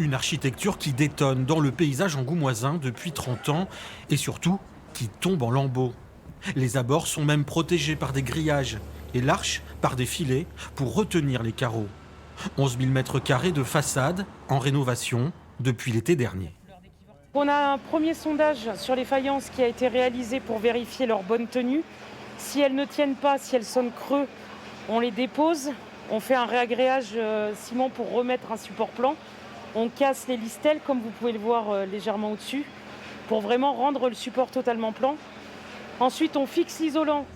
Une architecture qui détonne dans le paysage angoumoisin depuis 30 ans et surtout qui tombe en lambeaux. Les abords sont même protégés par des grillages et l'arche par des filets pour retenir les carreaux. 11 000 mètres carrés de façade en rénovation depuis l'été dernier. On a un premier sondage sur les faïences qui a été réalisé pour vérifier leur bonne tenue. Si elles ne tiennent pas, si elles sonnent creux, on les dépose. On fait un réagréage ciment pour remettre un support plan. On casse les listelles, comme vous pouvez le voir légèrement au-dessus, pour vraiment rendre le support totalement plan. Ensuite, on fixe l'isolant.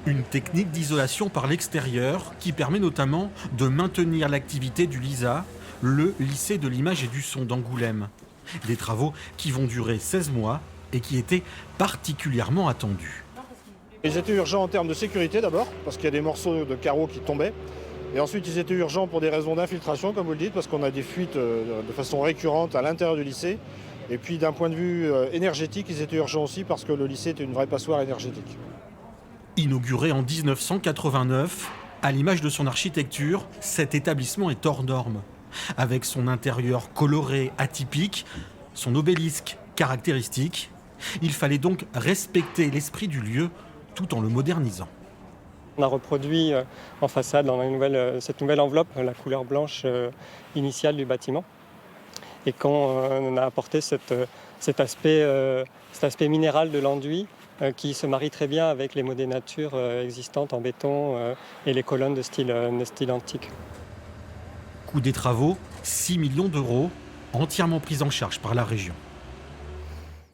Une technique d'isolation par l'extérieur qui permet notamment de maintenir l'activité du LISA, le lycée de l'image et du son d'Angoulême. Des travaux qui vont durer 16 mois et qui étaient particulièrement attendus. Ils étaient urgents en termes de sécurité d'abord, parce qu'il y a des morceaux de carreaux qui tombaient. Et ensuite, ils étaient urgents pour des raisons d'infiltration, comme vous le dites, parce qu'on a des fuites de façon récurrente à l'intérieur du lycée. Et puis d'un point de vue énergétique, ils étaient urgents aussi parce que le lycée était une vraie passoire énergétique. Inauguré en 1989, à l'image de son architecture, cet établissement est hors norme. Avec son intérieur coloré, atypique, son obélisque caractéristique, il fallait donc respecter l'esprit du lieu tout en le modernisant. On a reproduit en façade, dans cette nouvelle enveloppe, la couleur blanche initiale du bâtiment. Et quand on a apporté cet aspect minéral de l'enduit qui se marie très bien avec les modénatures existantes en béton et les colonnes de style antique. Coût des travaux, 6 millions d'euros, entièrement pris en charge par la région.